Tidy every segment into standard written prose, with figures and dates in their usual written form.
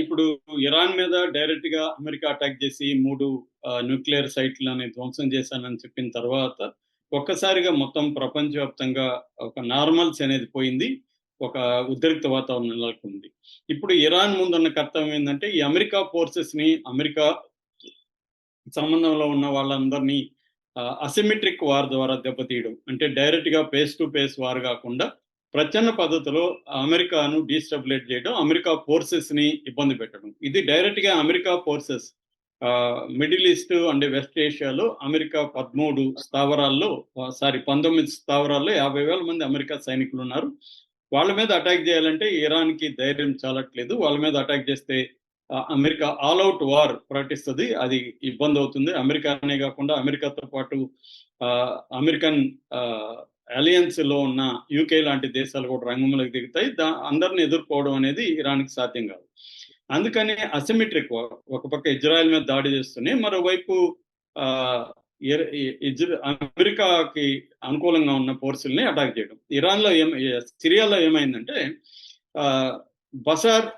ఇప్పుడు ఇరాన్ మీద డైరెక్ట్ గా అమెరికా అటాక్ చేసి 3 న్యూక్లియర్ సైట్లని ధ్వంసం చేశానని చెప్పిన తర్వాత ఒక్కసారిగా మొత్తం ప్రపంచవ్యాప్తంగా ఒక నార్మల్స్ అనేది పోయింది. ఒక ఉద్రిక్త వాతావరణం నెలకొంది. ఇప్పుడు ఇరాన్ ముందున్న కర్తవ్యం ఏంటంటే ఈ అమెరికా ఫోర్సెస్ ని, అమెరికా సంబంధంలో ఉన్న వాళ్ళందరినీ అసిమెట్రిక్ వార్ ద్వారా దెబ్బతీయడం. అంటే డైరెక్ట్ గా ఫేస్ టు ఫేస్ వార్ కాకుండా ప్రచ్ఛన్న పద్ధతిలో అమెరికాను డీస్టెబిలైట్ చేయడం, అమెరికా ఫోర్సెస్ ని ఇబ్బంది పెట్టడం. ఇది డైరెక్ట్ గా America forces Middle East and West ఏషియాలో అమెరికా 13 స్థావరాల్లో 19 స్థావరాల్లో 50,000 మంది అమెరికా సైనికులు ఉన్నారు. వాళ్ళ మీద అటాక్ చేయాలంటే ఇరాన్ కి ధైర్యం చాలట్లేదు. వాళ్ళ మీద అటాక్ చేస్తే అమెరికా ఆల్ అవుట్ వార్ ప్రకటిస్తుంది. అది ఇబ్బంది అవుతుంది. అమెరికానే కాకుండా అమెరికాతో పాటు అమెరికన్ అలయన్స్ లో ఉన్న యూకే లాంటి దేశాలు కూడా రంగంలోకి దిగుతాయి. అందరిని ఎదుర్కోవడం అనేది ఇరాన్కి సాధ్యం కాదు. అందుకని అసిమెట్రిక్ వార్, ఒక పక్క ఇజ్రాయెల్ మీద దాడి చేస్తూనే మరోవైపు అమెరికాకి అనుకూలంగా ఉన్న ఫోర్సుల్ని అటాక్ చేయడం. ఇరాన్లో సిరియాలో ఏమైందంటే బషర్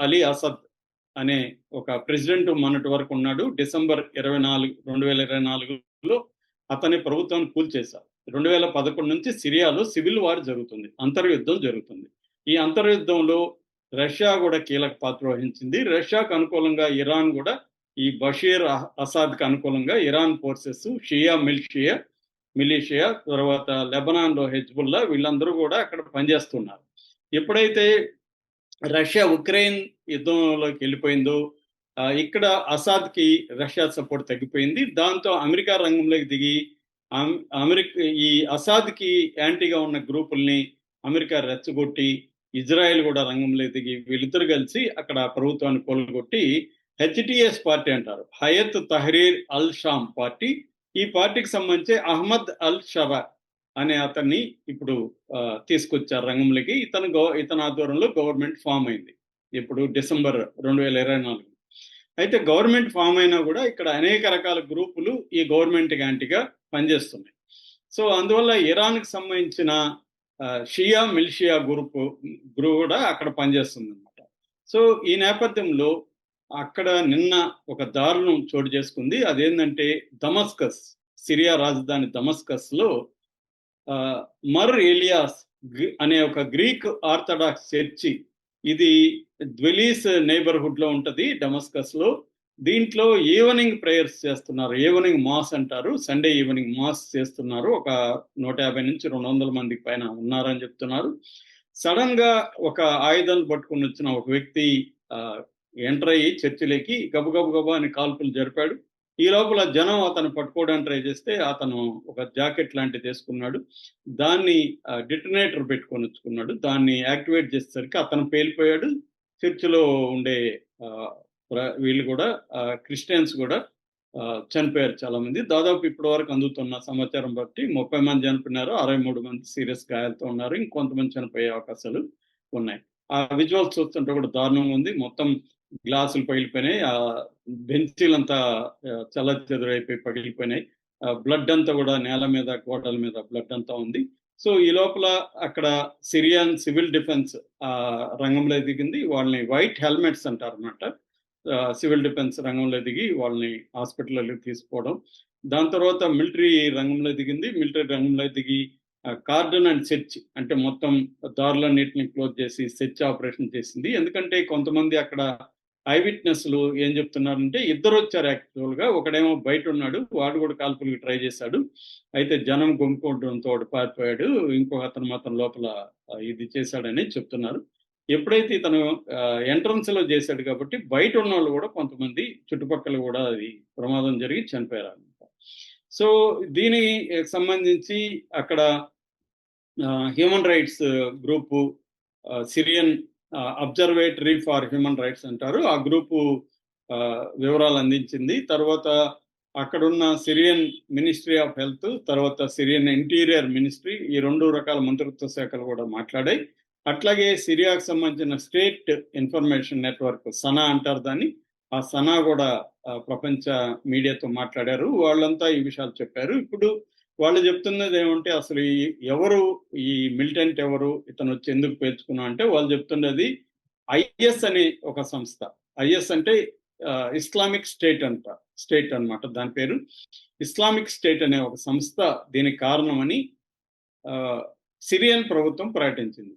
అలీ అసద్ అనే ఒక ప్రెసిడెంట్ మొన్నటి వరకు ఉన్నాడు. డిసెంబర్ 24, 2024లో అతని ప్రభుత్వాన్ని కూల్చేశారు. 2011 నుంచి సిరియాలో సివిల్ వార్ జరుగుతుంది, అంతర్యుద్ధం జరుగుతుంది. ఈ అంతర్యుద్ధంలో రష్యా కూడా కీలక పాత్ర వహించింది. రష్యాకు అనుకూలంగా ఇరాన్ కూడా ఈ బషీర్ అసాద్కి అనుకూలంగా ఇరాన్ ఫోర్సెస్, షియా మిలిషియా, తర్వాత లెబనాన్లో హెజ్బుల్లా, వీళ్ళందరూ కూడా అక్కడ పనిచేస్తున్నారు. ఎప్పుడైతే రష్యా ఉక్రెయిన్ యుద్ధంలోకి వెళ్ళిపోయిందో ఇక్కడ అసాద్కి రష్యా సపోర్ట్ తగ్గిపోయింది. దాంతో అమెరికా రంగంలోకి దిగి ఈ అసాద్కి యాంటీగా ఉన్న గ్రూపుల్ని అమెరికా రెచ్చగొట్టి, ఇజ్రాయెల్ కూడా రంగంలోకి దిగి వీళ్ళిద్దరు కలిసి అక్కడ ప్రభుత్వాన్ని కూలగొట్టి హెచ్టిఎస్ పార్టీ అంటారు, Hayat Tahrir al Sham party. ఈ పార్టీకి సంబంధించి అహ్మద్ అల్ షబా అనే అతన్ని ఇప్పుడు తీసుకొచ్చారు రంగంలోకి. ఇతని ఆధ్వర్యంలో గవర్నమెంట్ ఫామ్ అయింది ఇప్పుడు డిసెంబర్ 2024. అయితే గవర్నమెంట్ ఫామ్ అయినా కూడా ఇక్కడ అనేక రకాల గ్రూపులు ఈ గవర్నమెంట్ యాంటీగా పనిచేస్తున్నాయి. సో అందువల్ల ఇరాన్కి సంబంధించిన షియా మిలిషియా గ్రూప్ కూడా అక్కడ పనిచేస్తుంది అనమాట. సో ఈ నేపథ్యంలో అక్కడ నిన్న ఒక దారుణం చోటు చేసుకుంది. అదేంటంటే దమస్కస్, సిరియా రాజధాని దమస్కస్ లో మర్ ఎలియాస్ అనే ఒక గ్రీక్ ఆర్థడాక్స్ చర్చి, ఇది ద్వెలీస్ నైబర్హుడ్ లో ఉంటది డమస్కస్ లో. దీంట్లో ఈవినింగ్ ప్రేయర్స్ చేస్తున్నారు, ఈవినింగ్ మాస్ అంటారు, సండే ఈవినింగ్ మాస్ చేస్తున్నారు. ఒక 150 నుంచి 200 మందికి పైన ఉన్నారని చెప్తున్నారు. సడన్ గా ఒక ఆయుధాలు పట్టుకుని వచ్చిన ఒక వ్యక్తి ఎంటర్ అయ్యి చర్చిలోకి గబగబా అని కాల్పులు జరిపాడు. ఈ లోపల జనం అతను పట్టుకోవడానికి ట్రై చేస్తే అతను ఒక జాకెట్ లాంటిది వేసుకున్నాడు, దాన్ని డిటనేటర్ పెట్టుకొని వచ్చుకున్నాడు. దాన్ని యాక్టివేట్ చేసేసరికి అతను పేలిపోయాడు. చర్చిలో ఉండే వీళ్ళు కూడా క్రిస్టియన్స్ కూడా చనిపోయారు చాలా మంది. దాదాపు ఇప్పటి వరకు అందుతున్న సమాచారం బట్టి 30 మంది చనిపోయినారు, 63 మంది సీరియస్ గాయాలతో ఉన్నారు, ఇంకొంతమంది చనిపోయే అవకాశాలు ఉన్నాయి. ఆ విజువల్స్ చూస్తుంటే కూడా దారుణంగా ఉంది. మొత్తం గ్లాసులు పగిలిపోయినాయి, ఆ బెంచీలంతా చెదరైపోయి పగిలిపోయినాయి, బ్లడ్ అంతా కూడా నేల మీద, గోడల మీద బ్లడ్ అంతా ఉంది. సో ఈ లోపల అక్కడ సిరియన్ సివిల్ డిఫెన్స్ రంగంలో దిగింది. వాళ్ళని వైట్ హెల్మెట్స్ అంటారు అన్నమాట. సివిల్ డిఫెన్స్ రంగంలో దిగి వాళ్ళని హాస్పిటల్లోకి తీసుకోవడం. దాని తర్వాత మిలిటరీ రంగంలో దిగింది. మిలిటరీ రంగంలో దిగి కార్డన్ అండ్ సెర్చ్, అంటే మొత్తం దారులన్నింటినీ క్లోజ్ చేసి సెర్చ్ ఆపరేషన్ చేసింది. ఎందుకంటే కొంతమంది అక్కడ ఐ విట్నెస్లు ఏం చెప్తున్నారంటే ఇద్దరు వచ్చారు యాక్చువల్గా. ఒకడేమో బయట ఉన్నాడు, వాడు కూడా కాల్పులకు ట్రై చేశాడు. అయితే జనం గుంపుకోవడంతో వాడు పారిపోయాడు. ఇంకొక అతను మాత్రం లోపల ఇది చేశాడని చెప్తున్నారు. ఎప్పుడైతే ఇతను ఎంట్రన్స్ లో చేశాడు కాబట్టి బయట ఉన్న వాళ్ళు కూడా కొంతమంది చుట్టుపక్కల కూడా అది ప్రమాదం జరిగి చనిపోయారు అనమాట. సో దీనికి సంబంధించి అక్కడ human rights group, Syrian observatory for human rights అంటారు, ఆ గ్రూపు వివరాలు అందించింది. తర్వాత అక్కడున్న సిరియన్ మినిస్ట్రీ ఆఫ్ హెల్త్, తర్వాత సిరియన్ ఇంటీరియర్ మినిస్ట్రీ, ఈ 2 రకాల మంత్రిత్వ శాఖలు కూడా మాట్లాడాయి. అట్లాగే సిరియాకు సంబంధించిన స్టేట్ ఇన్ఫర్మేషన్ నెట్వర్క్, సనా అంటారు దాన్ని, ఆ సనా కూడా ప్రపంచ మీడియాతో మాట్లాడారు. వాళ్ళంతా ఈ విషయాలు చెప్పారు. ఇప్పుడు వాళ్ళు చెప్తున్నది ఏమంటే అసలు ఎవరు ఈ మిలిటెంట్ ఎవరు, ఇతను వచ్చి ఎందుకు పేర్చుకున్నా అంటే వాళ్ళు చెప్తున్నది ఐఎస్ అనే ఒక సంస్థ. ఐఎస్ అంటే ఇస్లామిక్ స్టేట్ అన్నమాట. దాని పేరు ఇస్లామిక్ స్టేట్ అనే ఒక సంస్థ దీనికి కారణమని సిరియన్ ప్రభుత్వం ప్రకటించింది.